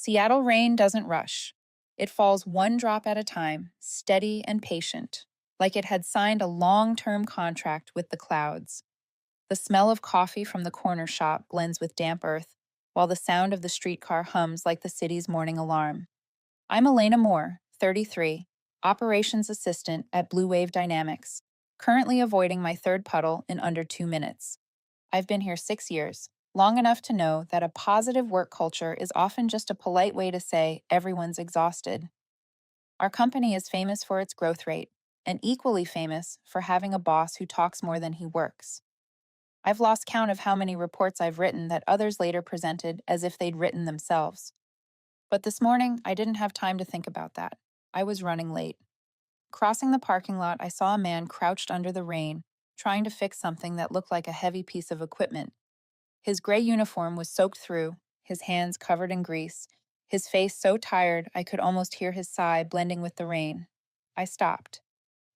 Seattle rain doesn't rush. It falls one drop at a time, steady and patient, like it had signed a long-term contract with the clouds. The smell of coffee from the corner shop blends with damp earth, while the sound of the streetcar hums like the city's morning alarm. I'm Elena Moore, 33, operations assistant at BlueWave Dynamics, currently avoiding my third puddle in under 2 minutes. I've been here 6 years, long enough to know that a positive work culture is often just a polite way to say everyone's exhausted. Our company is famous for its growth rate, and equally famous for having a boss who talks more than he works. I've lost count of how many reports I've written that others later presented as if they'd written themselves. But this morning, I didn't have time to think about that. I was running late. Crossing the parking lot, I saw a man crouched under the rain, trying to fix something that looked like a heavy piece of equipment. His gray uniform was soaked through, his hands covered in grease, his face so tired I could almost hear his sigh blending with the rain. I stopped.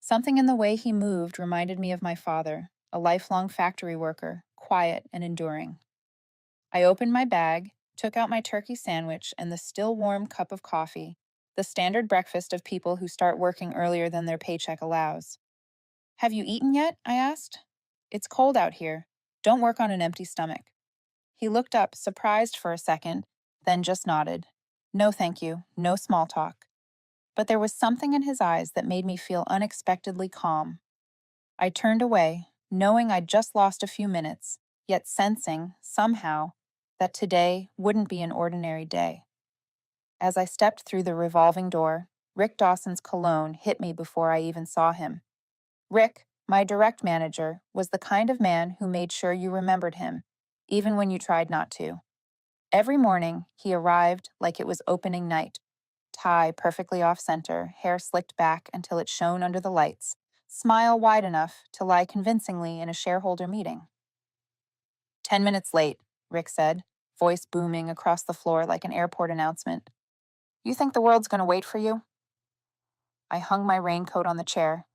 Something in the way he moved reminded me of my father, a lifelong factory worker, quiet and enduring. I opened my bag, took out my turkey sandwich and the still warm cup of coffee, the standard breakfast of people who start working earlier than their paycheck allows. Have you eaten yet? I asked. It's cold out here. Don't work on an empty stomach. He looked up, surprised for a second, then just nodded. No, thank you. No small talk. But there was something in his eyes that made me feel unexpectedly calm. I turned away, knowing I'd just lost a few minutes, yet sensing, somehow, that today wouldn't be an ordinary day. As I stepped through the revolving door, Rick Dawson's cologne hit me before I even saw him. Rick, my direct manager, was the kind of man who made sure you remembered him, even when you tried not to. Every morning, he arrived like it was opening night. Tie perfectly off-center, hair slicked back until it shone under the lights, smile wide enough to lie convincingly in a shareholder meeting. 10 minutes late, Rick said, voice booming across the floor like an airport announcement. You think the world's going to wait for you? I hung my raincoat on the chair.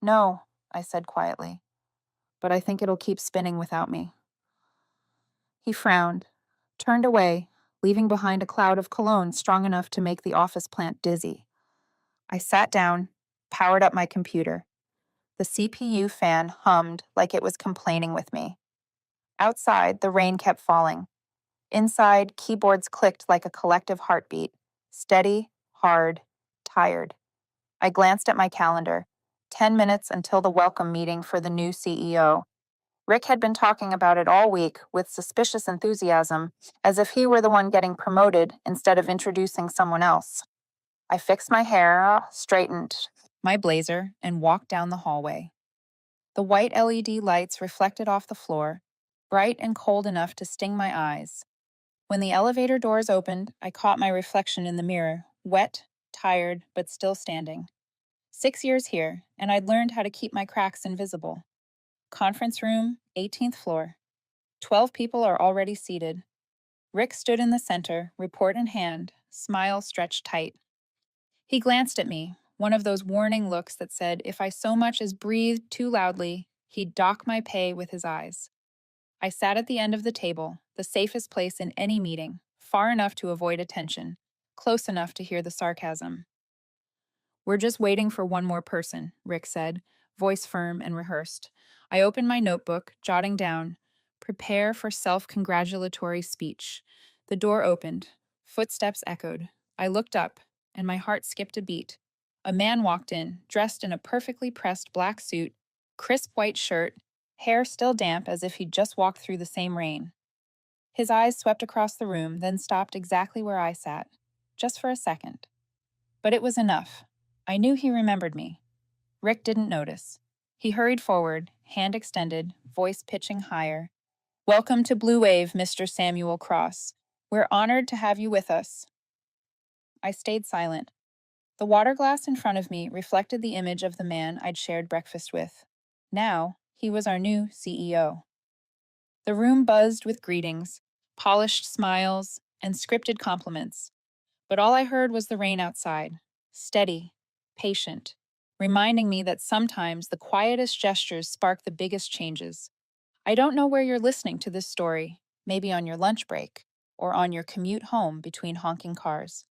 No, I said quietly, but I think it'll keep spinning without me. He frowned, turned away, leaving behind a cloud of cologne strong enough to make the office plant dizzy. I sat down, powered up my computer. The CPU fan hummed like it was complaining with me. Outside, the rain kept falling. Inside, keyboards clicked like a collective heartbeat, steady, hard, tired. I glanced at my calendar. 10 minutes until the welcome meeting for the new CEO. Rick had been talking about it all week with suspicious enthusiasm, as if he were the one getting promoted instead of introducing someone else. I fixed my hair, straightened my blazer, and walked down the hallway. The white LED lights reflected off the floor, bright and cold enough to sting my eyes. When the elevator doors opened, I caught my reflection in the mirror, wet, tired, but still standing. 6 years here, and I'd learned how to keep my cracks invisible. Conference room, 18th floor. 12 people are already seated. Rick stood in the center, report in hand, smile stretched tight. He glanced at me, one of those warning looks that said if I so much as breathed too loudly, he'd dock my pay with his eyes. I sat at the end of the table, the safest place in any meeting, far enough to avoid attention, close enough to hear the sarcasm. We're just waiting for one more person, Rick said, voice firm and rehearsed. I opened my notebook, jotting down, prepare for self-congratulatory speech. The door opened. Footsteps echoed. I looked up, and my heart skipped a beat. A man walked in, dressed in a perfectly pressed black suit, crisp white shirt, hair still damp as if he'd just walked through the same rain. His eyes swept across the room, then stopped exactly where I sat, just for a second. But it was enough. I knew he remembered me. Rick didn't notice. He hurried forward, hand extended, voice pitching higher. Welcome to Blue Wave, Mr. Samuel Cross. We're honored to have you with us. I stayed silent. The water glass in front of me reflected the image of the man I'd shared breakfast with. Now, he was our new CEO. The room buzzed with greetings, polished smiles, and scripted compliments. But all I heard was the rain outside, steady, patient, reminding me that sometimes the quietest gestures spark the biggest changes. I don't know where you're listening to this story, maybe on your lunch break, or on your commute home between honking cars.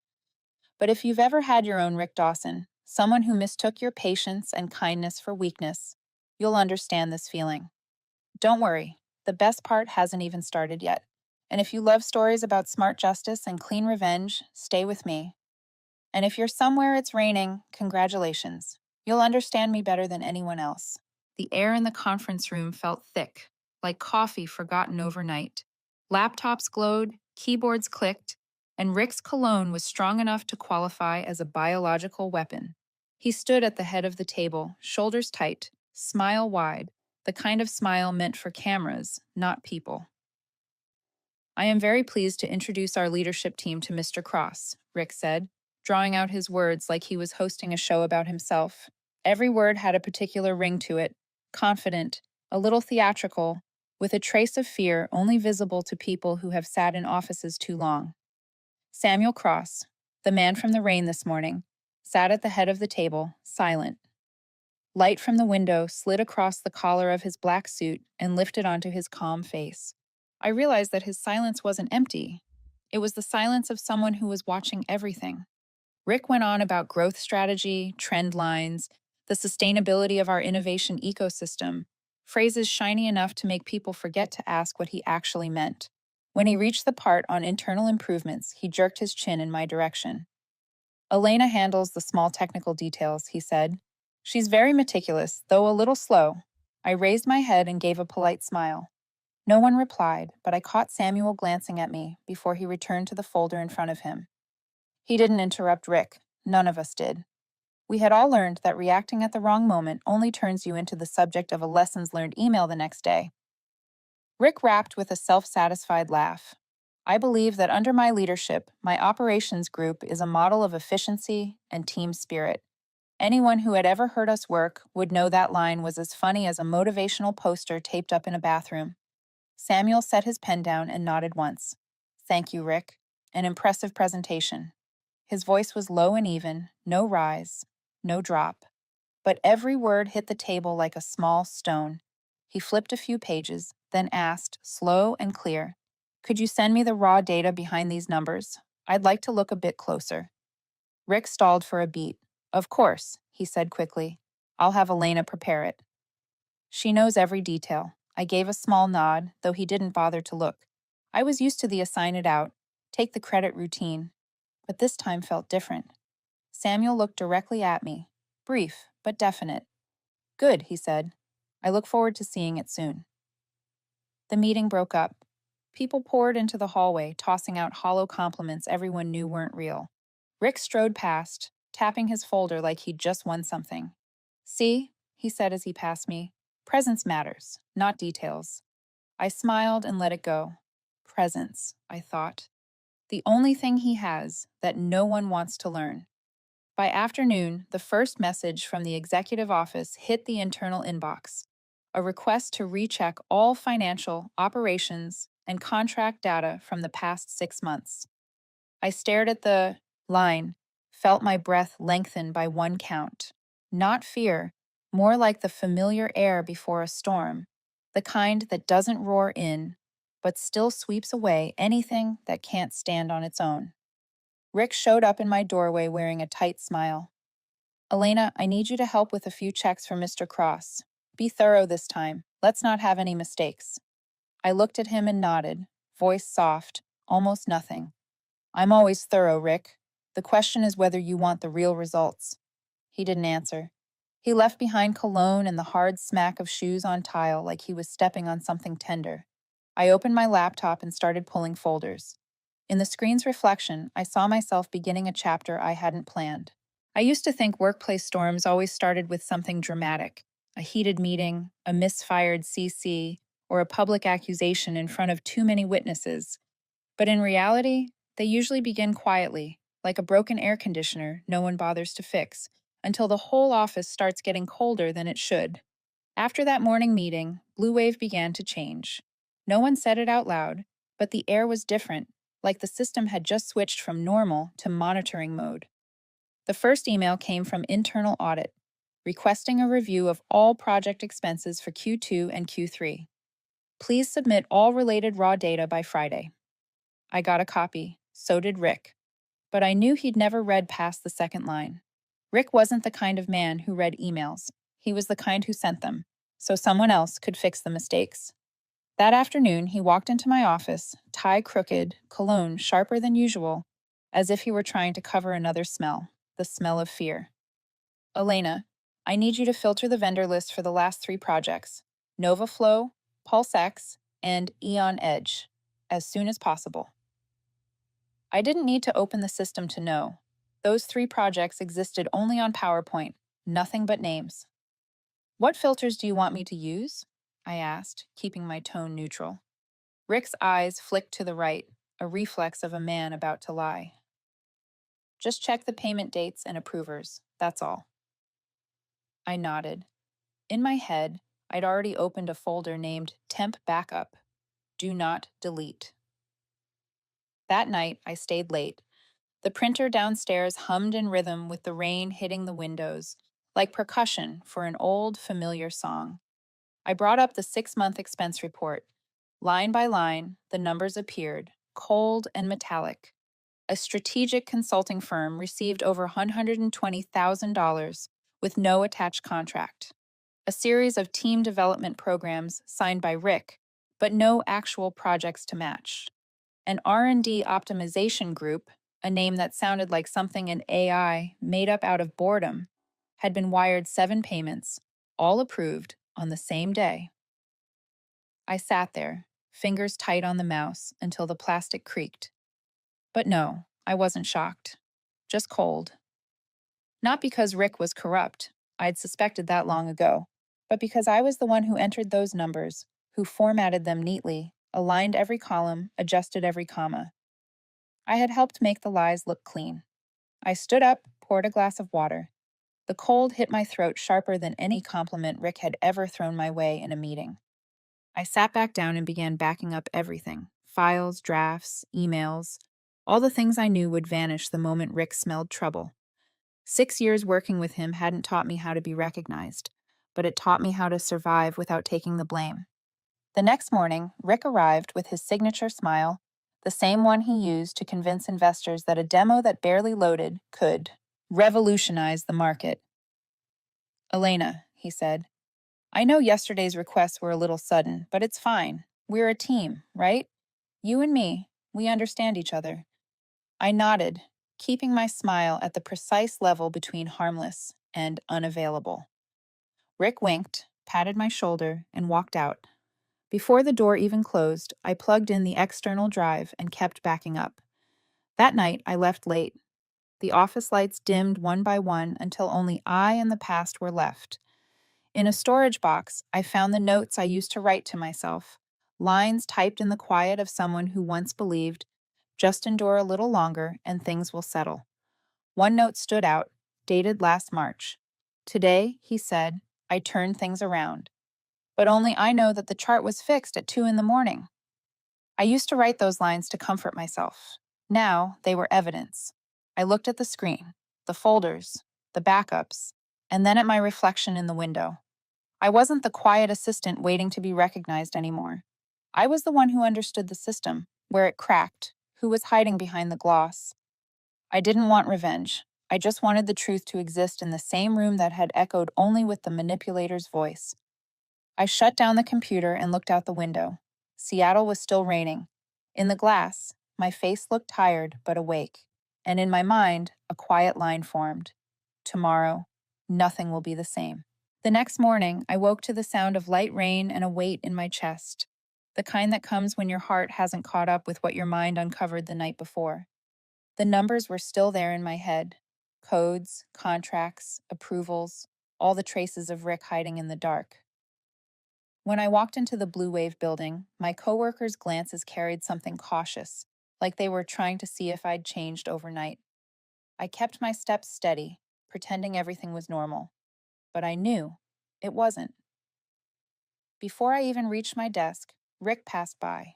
But if you've ever had your own Rick Dawson, someone who mistook your patience and kindness for weakness, you'll understand this feeling. Don't worry, the best part hasn't even started yet. And if you love stories about smart justice and clean revenge, stay with me. And if you're somewhere it's raining, congratulations. You'll understand me better than anyone else. The air in the conference room felt thick, like coffee forgotten overnight. Laptops glowed, keyboards clicked, and Rick's cologne was strong enough to qualify as a biological weapon. He stood at the head of the table, shoulders tight, smile wide, the kind of smile meant for cameras, not people. I am very pleased to introduce our leadership team to Mr. Cross, Rick said, drawing out his words like he was hosting a show about himself. Every word had a particular ring to it, confident, a little theatrical, with a trace of fear only visible to people who have sat in offices too long. Samuel Cross, the man from the rain this morning, sat at the head of the table, silent. Light from the window slid across the collar of his black suit and lifted onto his calm face. I realized that his silence wasn't empty. It was the silence of someone who was watching everything. Rick went on about growth strategy, trend lines, the sustainability of our innovation ecosystem, phrases shiny enough to make people forget to ask what he actually meant. When he reached the part on internal improvements, he jerked his chin in my direction. Elena handles the small technical details, he said. She's very meticulous, though a little slow. I raised my head and gave a polite smile. No one replied, but I caught Samuel glancing at me before he returned to the folder in front of him. He didn't interrupt Rick. None of us did. We had all learned that reacting at the wrong moment only turns you into the subject of a lessons learned email the next day. Rick rapped with a self-satisfied laugh. I believe that under my leadership, my operations group is a model of efficiency and team spirit. Anyone who had ever heard us work would know that line was as funny as a motivational poster taped up in a bathroom. Samuel set his pen down and nodded once. Thank you, Rick. An impressive presentation. His voice was low and even, no rise, no drop. But every word hit the table like a small stone. He flipped a few pages, then asked, slow and clear, could you send me the raw data behind these numbers? I'd like to look a bit closer. Rick stalled for a beat. Of course, he said quickly. I'll have Elena prepare it. She knows every detail. I gave a small nod, though he didn't bother to look. I was used to the assign it out, take the credit routine, but this time felt different. Samuel looked directly at me, brief but definite. Good, he said. I look forward to seeing it soon. The meeting broke up. People poured into the hallway, tossing out hollow compliments everyone knew weren't real. Rick strode past, tapping his folder like he'd just won something. See, he said as he passed me, presence matters, not details. I smiled and let it go. Presence, I thought. The only thing he has that no one wants to learn. By afternoon, the first message from the executive office hit the internal inbox, a request to recheck all financial, operations, and contract data from the past 6 months. I stared at the line, felt my breath lengthen by one count. Not fear, more like the familiar air before a storm, the kind that doesn't roar in, but still sweeps away anything that can't stand on its own. Rick showed up in my doorway wearing a tight smile. Elena, I need you to help with a few checks for Mr. Cross. Be thorough this time. Let's not have any mistakes. I looked at him and nodded, voice soft, almost nothing. I'm always thorough, Rick. The question is whether you want the real results. He didn't answer. He left behind cologne and the hard smack of shoes on tile like he was stepping on something tender. I opened my laptop and started pulling folders. In the screen's reflection, I saw myself beginning a chapter I hadn't planned. I used to think workplace storms always started with something dramatic, a heated meeting, a misfired CC, or a public accusation in front of too many witnesses. But in reality, they usually begin quietly, like a broken air conditioner no one bothers to fix, until the whole office starts getting colder than it should. After that morning meeting, BlueWave began to change. No one said it out loud, but the air was different, like the system had just switched from normal to monitoring mode. The first email came from internal audit, requesting a review of all project expenses for Q2 and Q3. Please submit all related raw data by Friday. I got a copy. So did Rick. But I knew he'd never read past the second line. Rick wasn't the kind of man who read emails. He was the kind who sent them, so someone else could fix the mistakes. That afternoon, he walked into my office, tie crooked, cologne sharper than usual, as if he were trying to cover another smell, the smell of fear. Elena, I need you to filter the vendor list for the last 3 projects, NovaFlow, PulseX, and Eon Edge, as soon as possible. I didn't need to open the system to know. Those 3 projects existed only on PowerPoint, nothing but names. What filters do you want me to use? I asked, keeping my tone neutral. Rick's eyes flicked to the right, a reflex of a man about to lie. Just check the payment dates and approvers, that's all. I nodded. In my head, I'd already opened a folder named Temp Backup. Do not delete. That night, I stayed late. The printer downstairs hummed in rhythm with the rain hitting the windows, like percussion for an old, familiar song. I brought up the 6-month expense report. Line by line, the numbers appeared, cold and metallic. A strategic consulting firm received over $120,000 with no attached contract. A series of team development programs signed by Rick, but no actual projects to match. An R&D optimization group, a name that sounded like something an AI made up out of boredom, had been wired 7 payments, all approved on the same day. I sat there, fingers tight on the mouse until the plastic creaked. But no, I wasn't shocked. Just cold. Not because Rick was corrupt, I'd suspected that long ago, but because I was the one who entered those numbers, who formatted them neatly, aligned every column, adjusted every comma. I had helped make the lies look clean. I stood up, poured a glass of water. The cold hit my throat sharper than any compliment Rick had ever thrown my way in a meeting. I sat back down and began backing up everything: files, drafts, emails, all the things I knew would vanish the moment Rick smelled trouble. 6 years working with him hadn't taught me how to be recognized, but it taught me how to survive without taking the blame. The next morning, Rick arrived with his signature smile, the same one he used to convince investors that a demo that barely loaded could revolutionize the market. Elena, he said, I know yesterday's requests were a little sudden, but it's fine. We're a team, right? You and me, we understand each other. I nodded, keeping my smile at the precise level between harmless and unavailable. Rick winked, patted my shoulder, and walked out. Before the door even closed, I plugged in the external drive and kept backing up. That night, I left late. The office lights dimmed one by one until only I and the past were left. In a storage box, I found the notes I used to write to myself, lines typed in the quiet of someone who once believed, just endure a little longer and things will settle. One note stood out, dated last March. Today, he said, I turned things around. But only I know that the chart was fixed at 2 in the morning. I used to write those lines to comfort myself. Now, they were evidence. I looked at the screen, the folders, the backups, and then at my reflection in the window. I wasn't the quiet assistant waiting to be recognized anymore. I was the one who understood the system, where it cracked, who was hiding behind the gloss. I didn't want revenge. I just wanted the truth to exist in the same room that had echoed only with the manipulator's voice. I shut down the computer and looked out the window. Seattle was still raining. In the glass, my face looked tired but awake, and in my mind, a quiet line formed. Tomorrow, nothing will be the same. The next morning, I woke to the sound of light rain and a weight in my chest, the kind that comes when your heart hasn't caught up with what your mind uncovered the night before. The numbers were still there in my head: codes, contracts, approvals, all the traces of Rick hiding in the dark. When I walked into the BlueWave building, my coworkers' glances carried something cautious, like they were trying to see if I'd changed overnight. I kept my steps steady, pretending everything was normal. But I knew it wasn't. Before I even reached my desk, Rick passed by.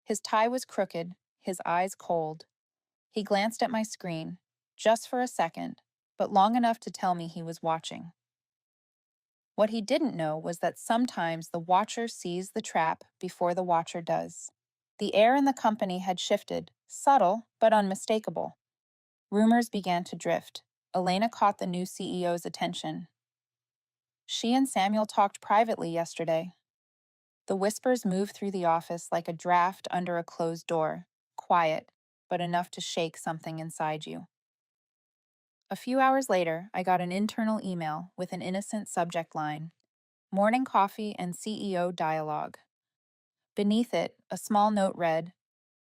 His tie was crooked, his eyes cold. He glanced at my screen, just for a second, but long enough to tell me he was watching. What he didn't know was that sometimes the watcher sees the trap before the watcher does. The air in the company had shifted, subtle but unmistakable. Rumors began to drift. Elena caught the new CEO's attention. She and Samuel talked privately yesterday. The whispers moved through the office like a draft under a closed door, quiet, but enough to shake something inside you. A few hours later, I got an internal email with an innocent subject line: Morning Coffee and CEO Dialogue. Beneath it, a small note read,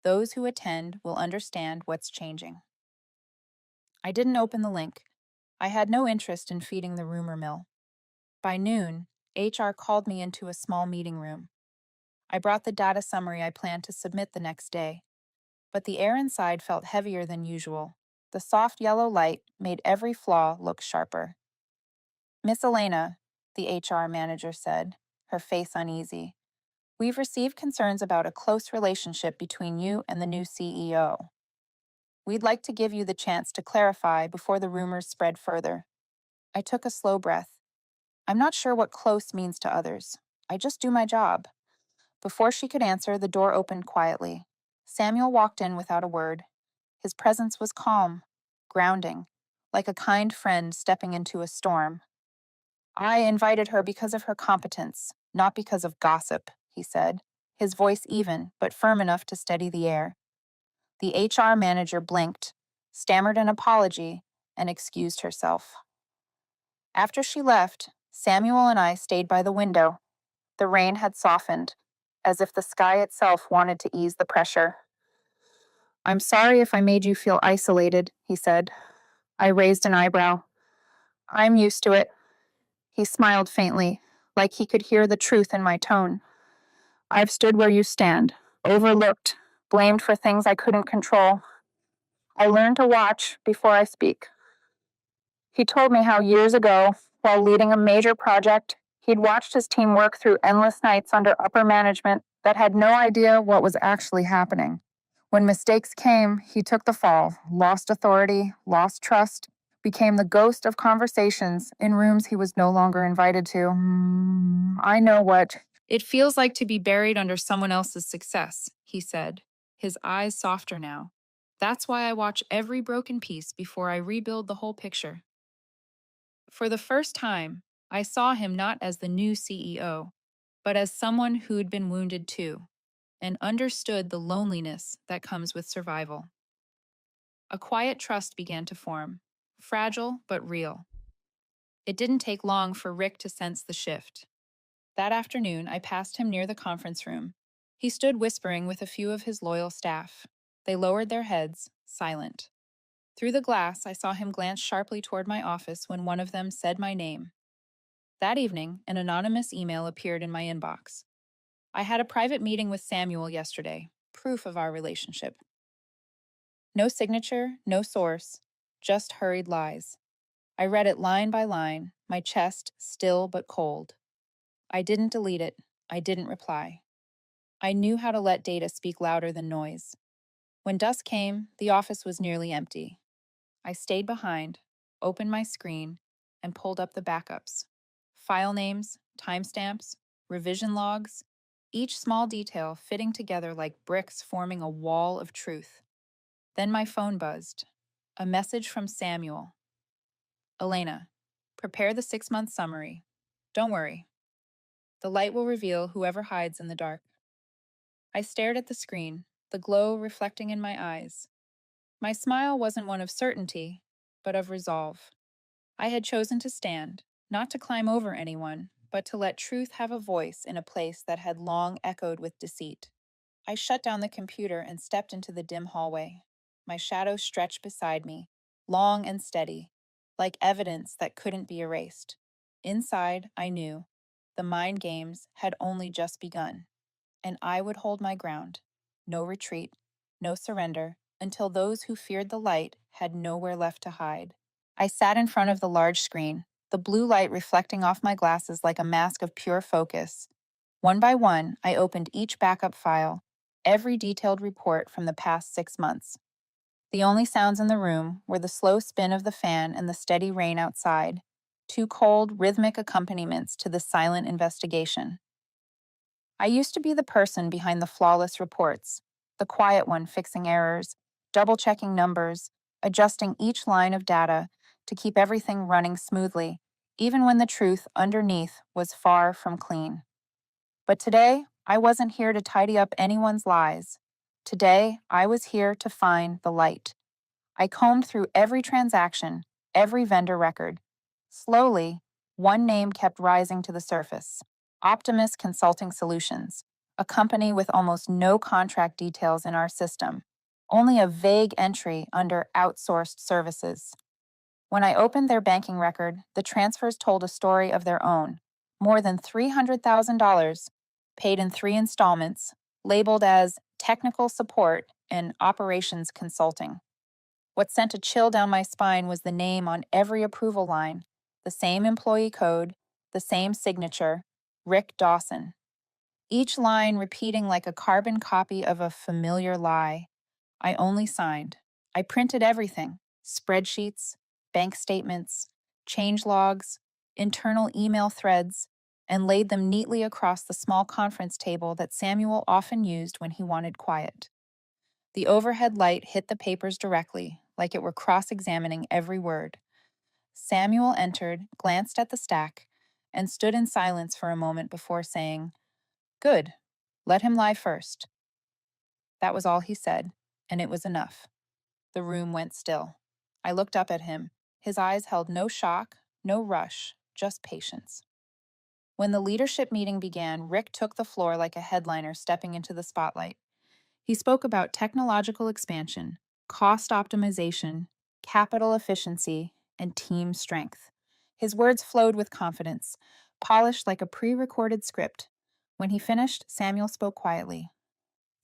"Those who attend will understand what's changing." I didn't open the link. I had no interest in feeding the rumor mill. By noon, HR called me into a small meeting room. I brought the data summary I planned to submit the next day, but the air inside felt heavier than usual. The soft yellow light made every flaw look sharper. "Miss Elena," the HR manager said, her face uneasy, "we've received concerns about a close relationship between you and the new CEO. We'd like to give you the chance to clarify before the rumors spread further." I took a slow breath. I'm not sure what close means to others. I just do my job. Before she could answer, the door opened quietly. Samuel walked in without a word. His presence was calm, grounding, like a kind friend stepping into a storm. "I invited her because of her competence, not because of gossip," he said, his voice even, but firm enough to steady the air. The HR manager blinked, stammered an apology, and excused herself. After she left, Samuel and I stayed by the window. The rain had softened, as if the sky itself wanted to ease the pressure. "I'm sorry if I made you feel isolated," he said. I raised an eyebrow. "I'm used to it." He smiled faintly, like he could hear the truth in my tone. "I've stood where you stand, overlooked, blamed for things I couldn't control. I learned to watch before I speak." He told me how years ago, while leading a major project, he'd watched his team work through endless nights under upper management that had no idea what was actually happening. When mistakes came, he took the fall, lost authority, lost trust, became the ghost of conversations in rooms he was no longer invited to. I know what it feels like to be buried under someone else's success, he said, his eyes softer now. That's why I watch every broken piece before I rebuild the whole picture. For the first time, I saw him not as the new CEO, but as someone who'd been wounded too, and understood the loneliness that comes with survival. A quiet trust began to form, fragile but real. It didn't take long for Rick to sense the shift. That afternoon, I passed him near the conference room. He stood whispering with a few of his loyal staff. They lowered their heads, silent. Through the glass, I saw him glance sharply toward my office when one of them said my name. That evening, an anonymous email appeared in my inbox. "I had a private meeting with Samuel yesterday, proof of our relationship." No signature, no source, just hurried lies. I read it line by line, my chest still but cold. I didn't delete it. I didn't reply. I knew how to let data speak louder than noise. When dusk came, the office was nearly empty. I stayed behind, opened my screen, and pulled up the backups. File names, timestamps, revision logs, each small detail fitting together like bricks forming a wall of truth. Then my phone buzzed. A message from Samuel. "Elena, prepare the 6-month summary. Don't worry. The light will reveal whoever hides in the dark." I stared at the screen, the glow reflecting in my eyes. My smile wasn't one of certainty, but of resolve. I had chosen to stand, not to climb over anyone, but to let truth have a voice in a place that had long echoed with deceit. I shut down the computer and stepped into the dim hallway. My shadow stretched beside me, long and steady, like evidence that couldn't be erased. Inside, I knew the mind games had only just begun, and I would hold my ground. No retreat, no surrender, until those who feared the light had nowhere left to hide. I sat in front of the large screen, the blue light reflecting off my glasses like a mask of pure focus. One by one, I opened each backup file, every detailed report from the past 6 months. The only sounds in the room were the slow spin of the fan and the steady rain outside, two cold, rhythmic accompaniments to the silent investigation. I used to be the person behind the flawless reports, the quiet one fixing errors, double checking numbers, adjusting each line of data to keep everything running smoothly, even when the truth underneath was far from clean. But today, I wasn't here to tidy up anyone's lies. Today, I was here to find the light. I combed through every transaction, every vendor record. Slowly, one name kept rising to the surface: Optimus Consulting Solutions, a company with almost no contract details in our system, only a vague entry under outsourced services. When I opened their banking record, the transfers told a story of their own. More than $300,000, paid in 3 installments, labeled as technical support and operations consulting. What sent a chill down my spine was the name on every approval line, the same employee code, the same signature: Rick Dawson. Each line repeating like a carbon copy of a familiar lie. I only signed. I printed everything: spreadsheets, bank statements, change logs, internal email threads, and laid them neatly across the small conference table that Samuel often used when he wanted quiet. The overhead light hit the papers directly, like it were cross examining every word. Samuel entered, glanced at the stack, and stood in silence for a moment before saying, "Good. Let him lie first." That was all he said, and it was enough. The room went still. I looked up at him. His eyes held no shock, no rush, just patience. When the leadership meeting began, Rick took the floor like a headliner stepping into the spotlight. He spoke about technological expansion, cost optimization, capital efficiency, and team strength. His words flowed with confidence, polished like a pre recorded script. When he finished, Samuel spoke quietly.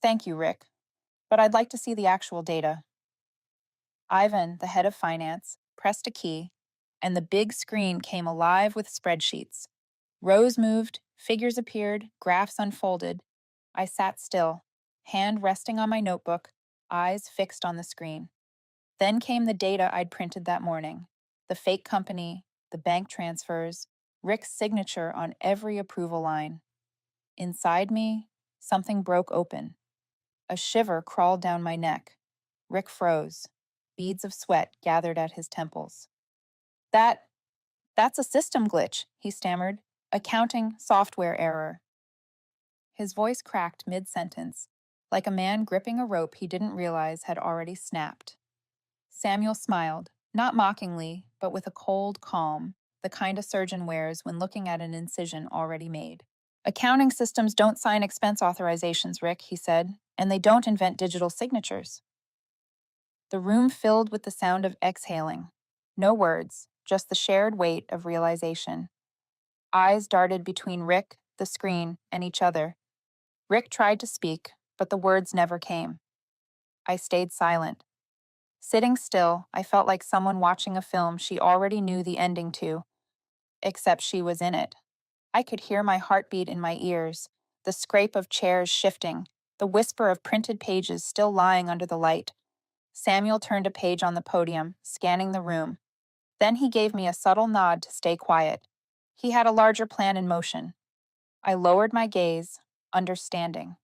"Thank you, Rick, but I'd like to see the actual data." Ivan, the head of finance, pressed a key, and the big screen came alive with spreadsheets. Rows moved, figures appeared, graphs unfolded. I sat still, hand resting on my notebook, eyes fixed on the screen. Then came the data I'd printed that morning: the fake company, the bank transfers, Rick's signature on every approval line. Inside me, something broke open. A shiver crawled down my neck. Rick froze. Beads of sweat gathered at his temples. That, that's a system glitch, he stammered. Accounting software error. His voice cracked mid-sentence, like a man gripping a rope he didn't realize had already snapped. Samuel smiled, not mockingly, but with a cold calm, the kind a surgeon wears when looking at an incision already made. "Accounting systems don't sign expense authorizations, Rick," he said, "and they don't invent digital signatures." The room filled with the sound of exhaling. No words, just the shared weight of realization. Eyes darted between Rick, the screen, and each other. Rick tried to speak, but the words never came. I stayed silent. Sitting still, I felt like someone watching a film she already knew the ending to, except she was in it. I could hear my heartbeat in my ears, the scrape of chairs shifting, the whisper of printed pages still lying under the light. Samuel turned a page on the podium, scanning the room. Then he gave me a subtle nod to stay quiet. He had a larger plan in motion. I lowered my gaze, understanding.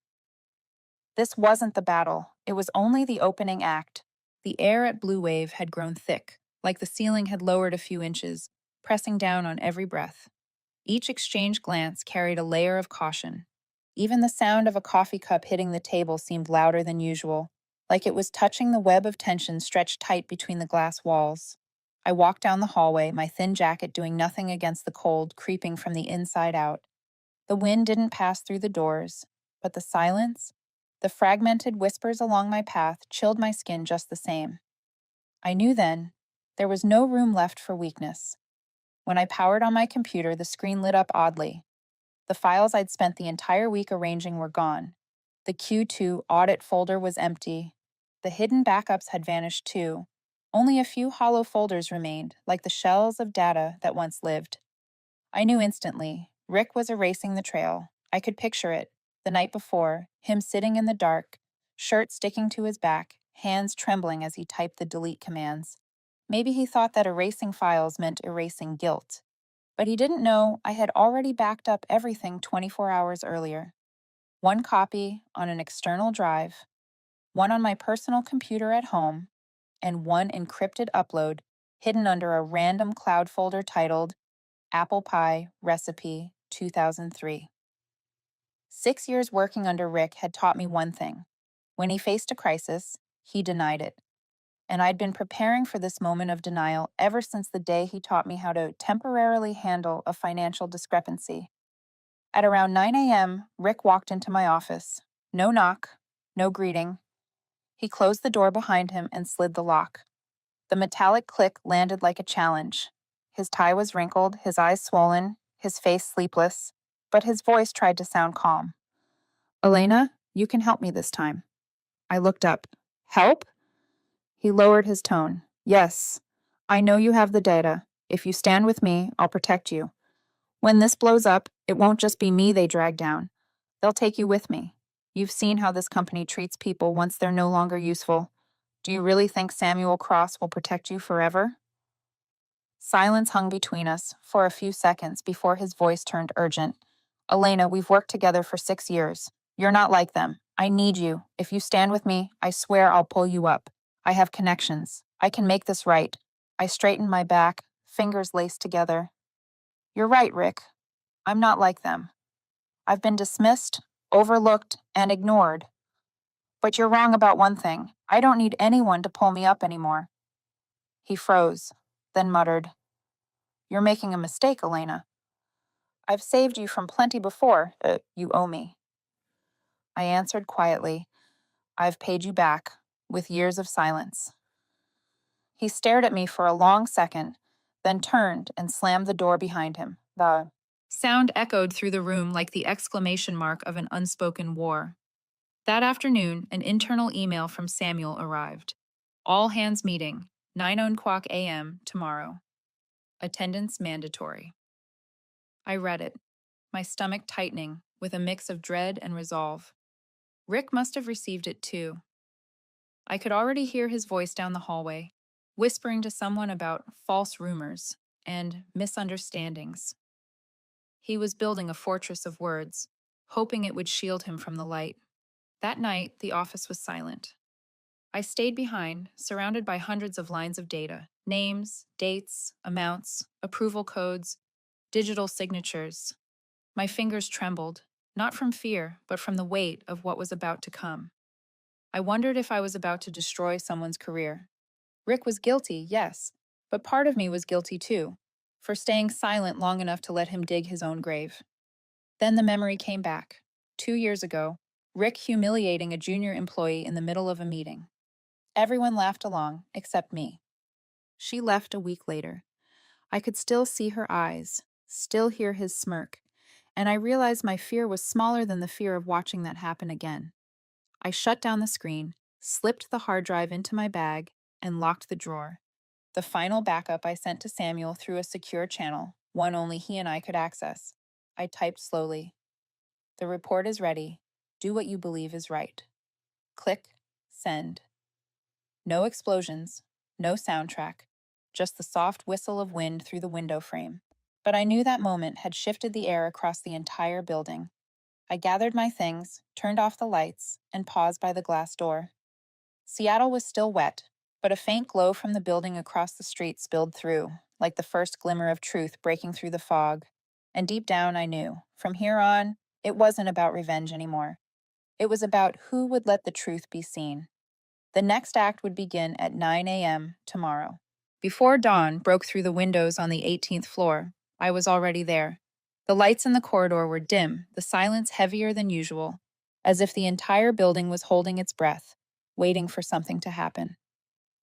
This wasn't the battle. It was only the opening act. The air at Blue Wave had grown thick, like the ceiling had lowered a few inches, pressing down on every breath. Each exchanged glance carried a layer of caution. Even the sound of a coffee cup hitting the table seemed louder than usual, like it was touching the web of tension stretched tight between the glass walls. I walked down the hallway, my thin jacket doing nothing against the cold creeping from the inside out. The wind didn't pass through the doors, but the silence, the fragmented whispers along my path, chilled my skin just the same. I knew then there was no room left for weakness. When I powered on my computer, the screen lit up oddly. The files I'd spent the entire week arranging were gone. The Q2 audit folder was empty. The hidden backups had vanished too. Only a few hollow folders remained, like the shells of data that once lived. I knew instantly. Rick was erasing the trail. I could picture it. The night before, him sitting in the dark, shirt sticking to his back, hands trembling as he typed the delete commands. Maybe he thought that erasing files meant erasing guilt. But he didn't know I had already backed up everything 24 hours earlier. One copy on an external drive, one on my personal computer at home, and one encrypted upload hidden under a random cloud folder titled Apple Pie Recipe 2003. 6 years working under Rick had taught me one thing. When he faced a crisis, he denied it. And I'd been preparing for this moment of denial ever since the day he taught me how to temporarily handle a financial discrepancy. At around 9 a.m., Rick walked into my office. No knock, no greeting. He closed the door behind him and slid the lock. The metallic click landed like a challenge. His tie was wrinkled, his eyes swollen, his face sleepless, but his voice tried to sound calm. Elena, you can help me this time. I looked up. Help? He lowered his tone. Yes, I know you have the data. If you stand with me, I'll protect you. When this blows up, it won't just be me they drag down. They'll take you with me. You've seen how this company treats people once they're no longer useful. Do you really think Samuel Cross will protect you forever? Silence hung between us for a few seconds before his voice turned urgent. Elena, we've worked together for 6 years. You're not like them. I need you. If you stand with me, I swear I'll pull you up. I have connections. I can make this right. I straightened my back, fingers laced together. You're right, Rick. I'm not like them. I've been dismissed, overlooked, and ignored. But you're wrong about one thing. I don't need anyone to pull me up anymore. He froze, then muttered, You're making a mistake, Elena. I've saved you from plenty before. You owe me. I answered quietly, I've paid you back, with years of silence. He stared at me for a long second, then turned and slammed the door behind him. The sound echoed through the room like the exclamation mark of an unspoken war. That afternoon, an internal email from Samuel arrived. All hands meeting, 9:00 a.m. tomorrow. Attendance mandatory. I read it, my stomach tightening with a mix of dread and resolve. Rick must have received it too. I could already hear his voice down the hallway, whispering to someone about false rumors and misunderstandings. He was building a fortress of words, hoping it would shield him from the light. That night, the office was silent. I stayed behind, surrounded by hundreds of lines of data, names, dates, amounts, approval codes, digital signatures. My fingers trembled, not from fear, but from the weight of what was about to come. I wondered if I was about to destroy someone's career. Rick was guilty, yes, but part of me was guilty too, for staying silent long enough to let him dig his own grave. Then the memory came back. 2 years ago, Rick humiliating a junior employee in the middle of a meeting. Everyone laughed along, except me. She left a week later. I could still see her eyes, still hear his smirk, and I realized my fear was smaller than the fear of watching that happen again. I shut down the screen, slipped the hard drive into my bag, and locked the drawer. The final backup I sent to Samuel through a secure channel, one only he and I could access. I typed slowly. The report is ready. Do what you believe is right. Click, send. No explosions, no soundtrack, just the soft whistle of wind through the window frame. But I knew that moment had shifted the air across the entire building. I gathered my things, turned off the lights, and paused by the glass door. Seattle was still wet, but a faint glow from the building across the street spilled through, like the first glimmer of truth breaking through the fog. And deep down I knew, from here on, it wasn't about revenge anymore. It was about who would let the truth be seen. The next act would begin at 9 a.m. tomorrow. Before dawn broke through the windows on the 18th floor, I was already there. The lights in the corridor were dim, the silence heavier than usual, as if the entire building was holding its breath, waiting for something to happen.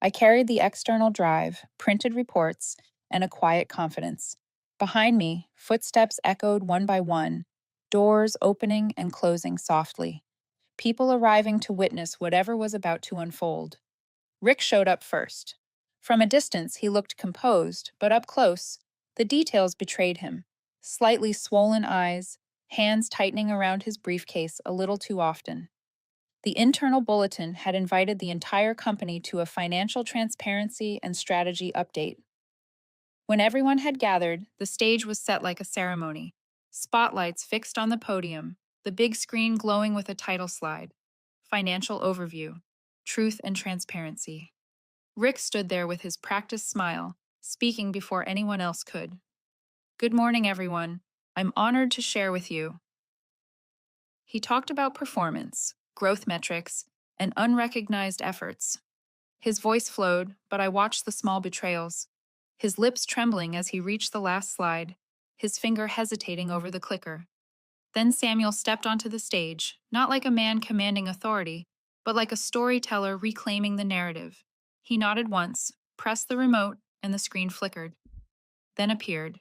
I carried the external drive, printed reports, and a quiet confidence. Behind me, footsteps echoed one by one, doors opening and closing softly. People arriving to witness whatever was about to unfold. Rick showed up first. From a distance, he looked composed, but up close, the details betrayed him. Slightly swollen eyes, hands tightening around his briefcase a little too often. The internal bulletin had invited the entire company to a financial transparency and strategy update. When everyone had gathered, the stage was set like a ceremony. Spotlights fixed on the podium, the big screen glowing with a title slide: Financial Overview, Truth and Transparency. Rick stood there with his practiced smile, speaking before anyone else could. Good morning, everyone. I'm honored to share with you. He talked about performance, growth metrics, and unrecognized efforts. His voice flowed, but I watched the small betrayals. His lips trembling as he reached the last slide, his finger hesitating over the clicker. Then Samuel stepped onto the stage, not like a man commanding authority, but like a storyteller reclaiming the narrative. He nodded once, pressed the remote, and the screen flickered. Then appeared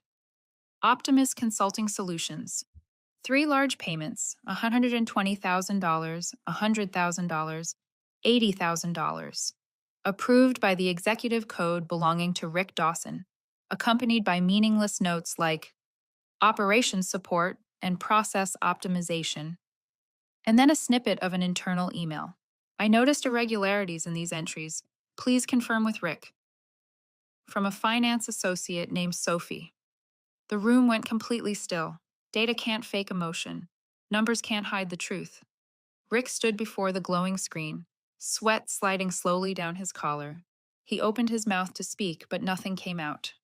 Optimus Consulting Solutions. 3 large payments: $120,000, $100,000, $80,000. Approved by the executive code belonging to Rick Dawson, accompanied by meaningless notes like operations support and process optimization, and then a snippet of an internal email. I noticed irregularities in these entries. Please confirm with Rick. From a finance associate named Sophie. The room went completely still. Data can't fake emotion. Numbers can't hide the truth. Rick stood before the glowing screen, sweat sliding slowly down his collar. He opened his mouth to speak, but nothing came out.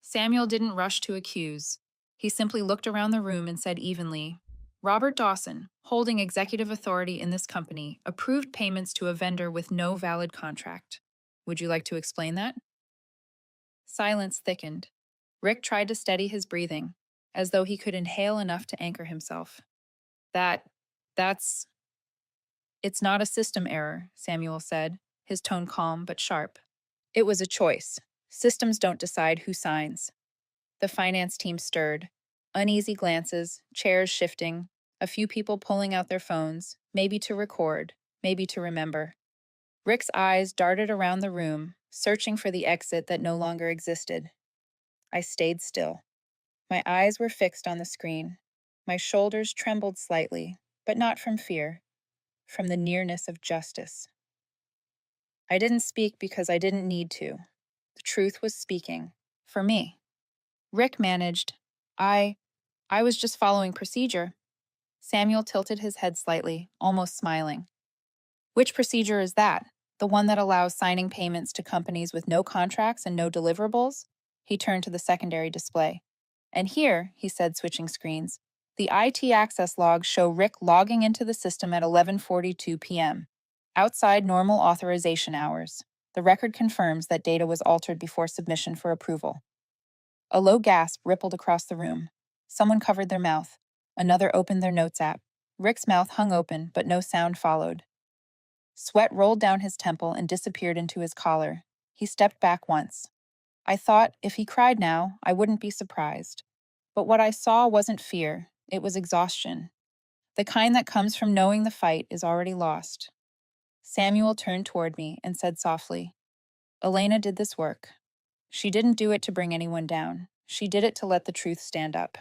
Samuel didn't rush to accuse. He simply looked around the room and said evenly, Robert Dawson, holding executive authority in this company, approved payments to a vendor with no valid contract. Would you like to explain that? Silence thickened. Rick tried to steady his breathing, as though he could inhale enough to anchor himself. That's... It's not a system error, Samuel said, his tone calm but sharp. It was a choice. Systems don't decide who signs. The finance team stirred. Uneasy glances, chairs shifting, a few people pulling out their phones, maybe to record, maybe to remember. Rick's eyes darted around the room, searching for the exit that no longer existed. I stayed still. My eyes were fixed on the screen. My shoulders trembled slightly, but not from fear, from the nearness of justice. I didn't speak because I didn't need to. The truth was speaking. For me. Rick managed. I was just following procedure. Samuel tilted his head slightly, almost smiling. Which procedure is that? The one that allows signing payments to companies with no contracts and no deliverables? He turned to the secondary display. And here, he said, switching screens, the IT access logs show Rick logging into the system at 11:42 p.m., outside normal authorization hours. The record confirms that data was altered before submission for approval. A low gasp rippled across the room. Someone covered their mouth. Another opened their notes app. Rick's mouth hung open, but no sound followed. Sweat rolled down his temple and disappeared into his collar. He stepped back once. I thought if he cried now, I wouldn't be surprised. But what I saw wasn't fear, it was exhaustion. The kind that comes from knowing the fight is already lost. Samuel turned toward me and said softly, Elena did this work. She didn't do it to bring anyone down. She did it to let the truth stand up.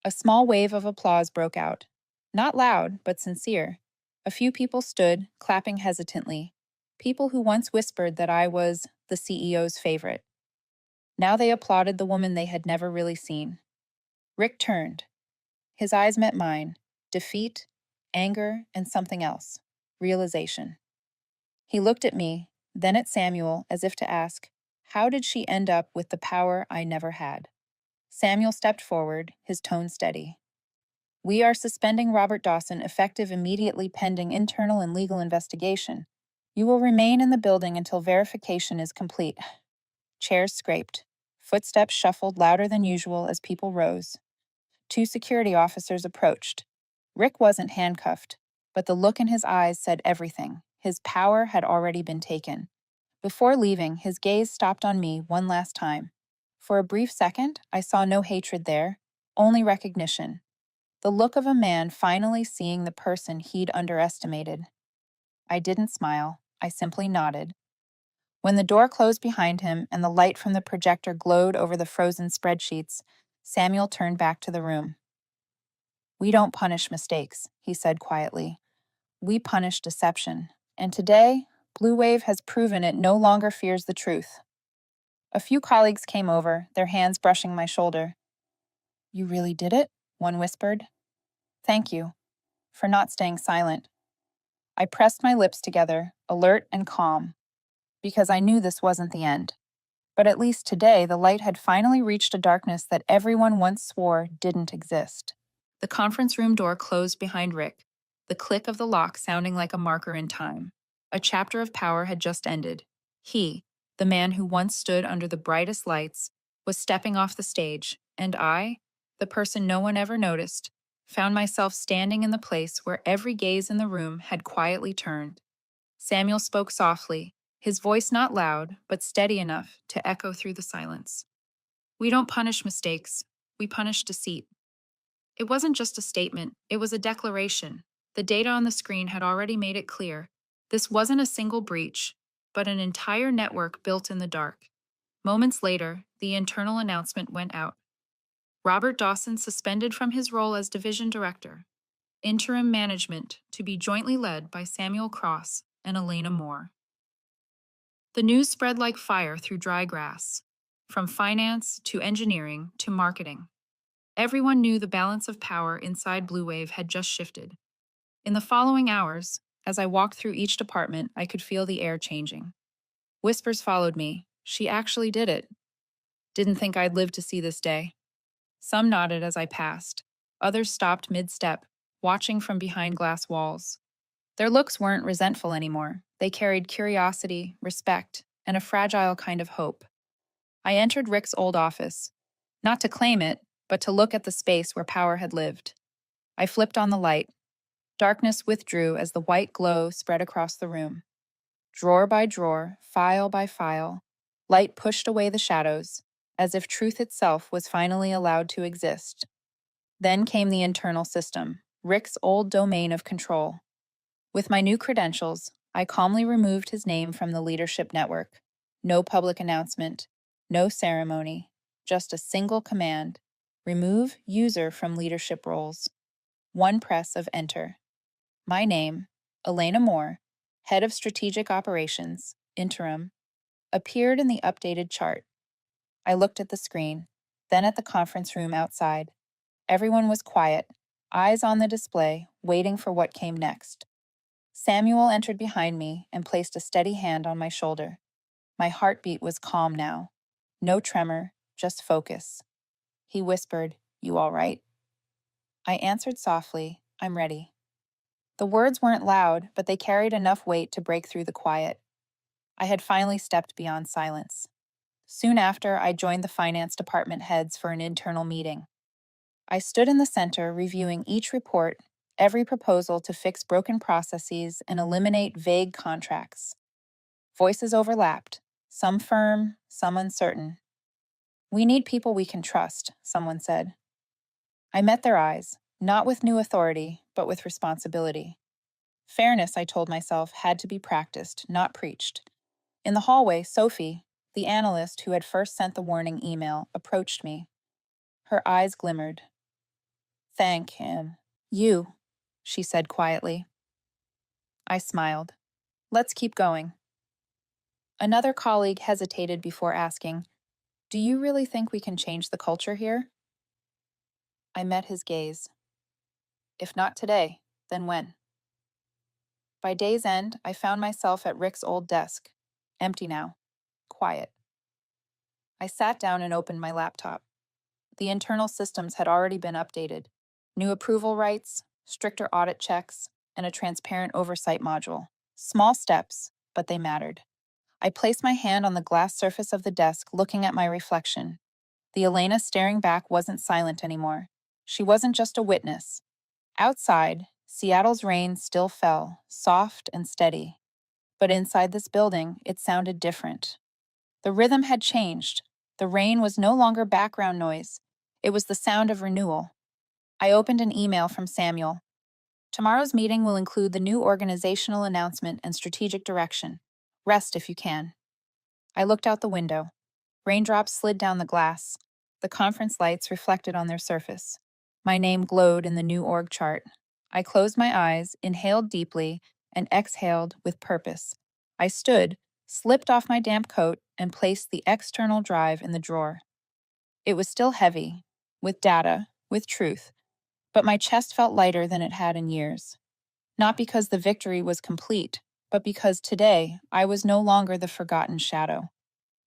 A small wave of applause broke out. Not loud, but sincere. A few people stood, clapping hesitantly. People who once whispered that I was the CEO's favorite. Now they applauded the woman they had never really seen. Rick turned. His eyes met mine. Defeat, anger, and something else. Realization. He looked at me, then at Samuel, as if to ask, how did she end up with the power I never had? Samuel stepped forward, his tone steady. We are suspending Robert Dawson effective immediately pending internal and legal investigation. You will remain in the building until verification is complete. Chairs scraped. Footsteps shuffled louder than usual as people rose. 2 security officers approached. Rick wasn't handcuffed, but the look in his eyes said everything. His power had already been taken. Before leaving, his gaze stopped on me one last time. For a brief second, I saw no hatred there, only recognition. The look of a man finally seeing the person he'd underestimated. I didn't smile, I simply nodded. When the door closed behind him and the light from the projector glowed over the frozen spreadsheets, Samuel turned back to the room. We don't punish mistakes, he said quietly. We punish deception. And today, BlueWave has proven it no longer fears the truth. A few colleagues came over, their hands brushing my shoulder. You really did it? One whispered. Thank you for not staying silent. I pressed my lips together, alert and calm, because I knew this wasn't the end. But at least today, the light had finally reached a darkness that everyone once swore didn't exist. The conference room door closed behind Rick, the click of the lock sounding like a marker in time. A chapter of power had just ended. He, the man who once stood under the brightest lights, was stepping off the stage, and I, the person no one ever noticed, found myself standing in the place where every gaze in the room had quietly turned. Samuel spoke softly, his voice not loud, but steady enough to echo through the silence. We don't punish mistakes, we punish deceit. It wasn't just a statement, it was a declaration. The data on the screen had already made it clear. This wasn't a single breach, but an entire network built in the dark. Moments later, the internal announcement went out. Robert Dawson suspended from his role as division director. Interim management to be jointly led by Samuel Cross and Elena Moore. The news spread like fire through dry grass, from finance to engineering to marketing. Everyone knew the balance of power inside BlueWave had just shifted. In the following hours, as I walked through each department, I could feel the air changing. Whispers followed me. She actually did it. Didn't think I'd live to see this day. Some nodded as I passed. Others stopped mid-step, watching from behind glass walls. Their looks weren't resentful anymore. They carried curiosity, respect, and a fragile kind of hope. I entered Rick's old office, not to claim it, but to look at the space where power had lived. I flipped on the light. Darkness withdrew as the white glow spread across the room. Drawer by drawer, file by file, light pushed away the shadows, as if truth itself was finally allowed to exist. Then came the internal system, Rick's old domain of control. With my new credentials, I calmly removed his name from the leadership network. No public announcement, no ceremony, just a single command: remove user from leadership roles. One press of enter. My name, Elena Moore, head of strategic operations, interim, appeared in the updated chart. I looked at the screen, then at the conference room outside. Everyone was quiet, eyes on the display, waiting for what came next. Samuel entered behind me and placed a steady hand on my shoulder. My heartbeat was calm now. No tremor, just focus. He whispered, "You all right?" I answered softly, "I'm ready." The words weren't loud, but they carried enough weight to break through the quiet. I had finally stepped beyond silence. Soon after, I joined the finance department heads for an internal meeting. I stood in the center, reviewing each report, every proposal to fix broken processes and eliminate vague contracts. Voices overlapped, some firm, some uncertain. "We need people we can trust," someone said. I met their eyes, not with new authority, but with responsibility. Fairness, I told myself, had to be practiced, not preached. In the hallway, Sophie, the analyst who had first sent the warning email, approached me. Her eyes glimmered. "Thank him." "You," she said quietly. I smiled. "Let's keep going." Another colleague hesitated before asking, "Do you really think we can change the culture here?" I met his gaze. "If not today, then when?" By day's end, I found myself at Rick's old desk, empty now, quiet. I sat down and opened my laptop. The internal systems had already been updated. New approval rights, stricter audit checks, and a transparent oversight module. Small steps, but they mattered. I placed my hand on the glass surface of the desk, looking at my reflection. The Elena staring back wasn't silent anymore. She wasn't just a witness. Outside, Seattle's rain still fell, soft and steady. But inside this building, it sounded different. The rhythm had changed. The rain was no longer background noise. It was the sound of renewal. I opened an email from Samuel. "Tomorrow's meeting will include the new organizational announcement and strategic direction. Rest if you can." I looked out the window. Raindrops slid down the glass. The conference lights reflected on their surface. My name glowed in the new org chart. I closed my eyes, inhaled deeply, and exhaled with purpose. I stood, slipped off my damp coat, and placed the external drive in the drawer. It was still heavy, with data, with truth, But my chest felt lighter than it had in years. Not because the victory was complete, but because today I was no longer the forgotten shadow.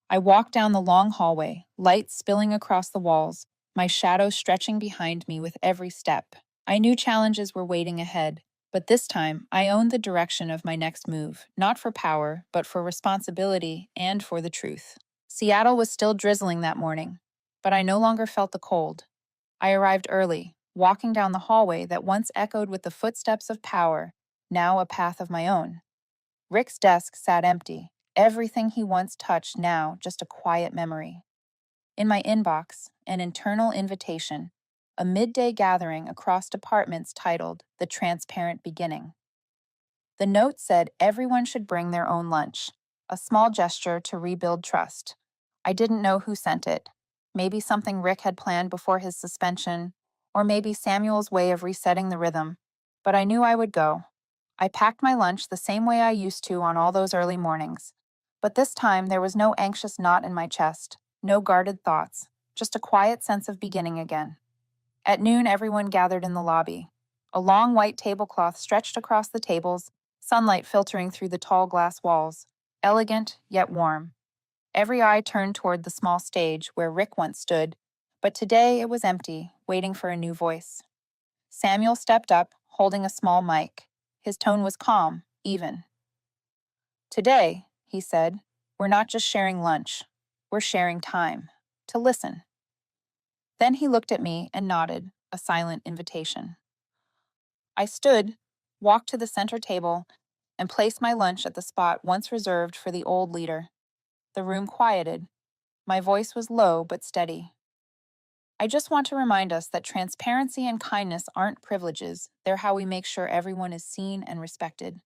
I walked down the long hallway, light spilling across the walls, my shadow stretching behind me with every step. I knew challenges were waiting ahead, but this time I owned the direction of my next move, not for power, but for responsibility and for the truth. Seattle was still drizzling that morning, but I no longer felt the cold. I arrived early, walking down the hallway that once echoed with the footsteps of power, now a path of my own. Rick's desk sat empty, everything he once touched now just a quiet memory. In my inbox, an internal invitation, a midday gathering across departments titled The Transparent Beginning. The note said everyone should bring their own lunch, a small gesture to rebuild trust. I didn't know who sent it. Maybe something Rick had planned before his suspension, or maybe Samuel's way of resetting the rhythm. But I knew I would go. I packed my lunch the same way I used to on all those early mornings. But this time there was no anxious knot in my chest, no guarded thoughts, just a quiet sense of beginning again. At noon, everyone gathered in the lobby. A long white tablecloth stretched across the tables, sunlight filtering through the tall glass walls, elegant yet warm. Every eye turned toward the small stage where Rick once stood, but today it was empty, waiting for a new voice. Samuel stepped up, holding a small mic. His tone was calm, even. Today, he said, we're not just sharing lunch, we're sharing time. To listen. Then he looked at me and nodded, a silent invitation. I stood, walked to the center table, and placed my lunch at the spot once reserved for the old leader. The room quieted. My voice was low but steady. I just want to remind us that transparency and kindness aren't privileges, they're how we make sure everyone is seen and respected.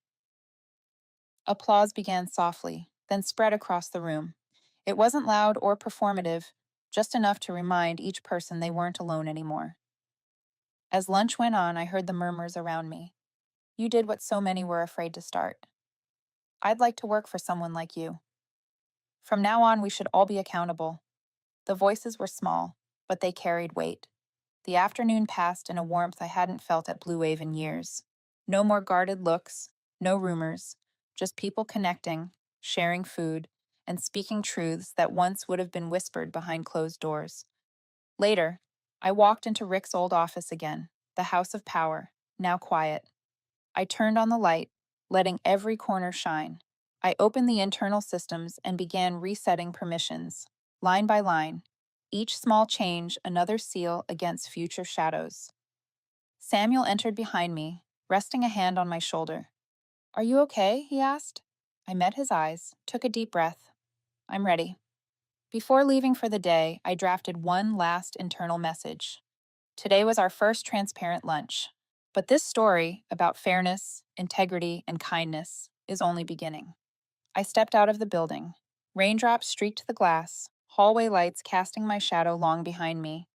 Applause began softly, then spread across the room. It wasn't loud or performative, just enough to remind each person they weren't alone anymore. As lunch went on, I heard the murmurs around me. You did what so many were afraid to start. I'd like to work for someone like you. From now on, we should all be accountable. The voices were small, but they carried weight. The afternoon passed in a warmth I hadn't felt at Blue Wave in years. No more guarded looks, no rumors, just people connecting, sharing food, and speaking truths that once would have been whispered behind closed doors. Later, I walked into Rick's old office again, the House of Power, now quiet. I turned on the light, letting every corner shine. I opened the internal systems and began resetting permissions, line by line, each small change another seal against future shadows. Samuel entered behind me, resting a hand on my shoulder. Are you okay? He asked. I met his eyes, took a deep breath. I'm ready. Before leaving for the day, I drafted one last internal message. Today was our first transparent lunch, but this story about fairness, integrity, and kindness is only beginning. I stepped out of the building. Raindrops streaked the glass, hallway lights casting my shadow long behind me.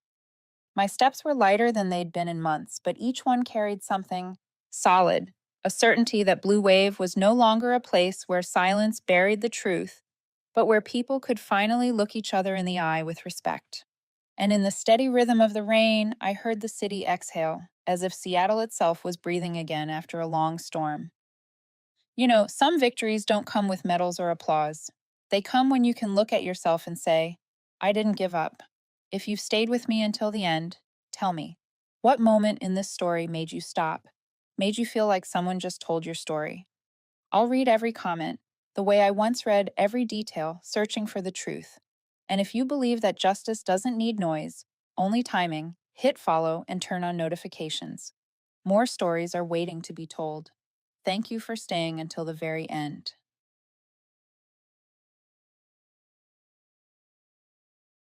My steps were lighter than they'd been in months, but each one carried something solid, a certainty that Blue Wave was no longer a place where silence buried the truth, but where people could finally look each other in the eye with respect. And in the steady rhythm of the rain, I heard the city exhale, as if Seattle itself was breathing again after a long storm. You know, some victories don't come with medals or applause. They come when you can look at yourself and say, I didn't give up. If you've stayed with me until the end, tell me, what moment in this story made you stop? Made you feel like someone just told your story? I'll read every comment, the way I once read every detail, searching for the truth. And if you believe that justice doesn't need noise, only timing, hit follow and turn on notifications. More stories are waiting to be told. Thank you for staying until the very end.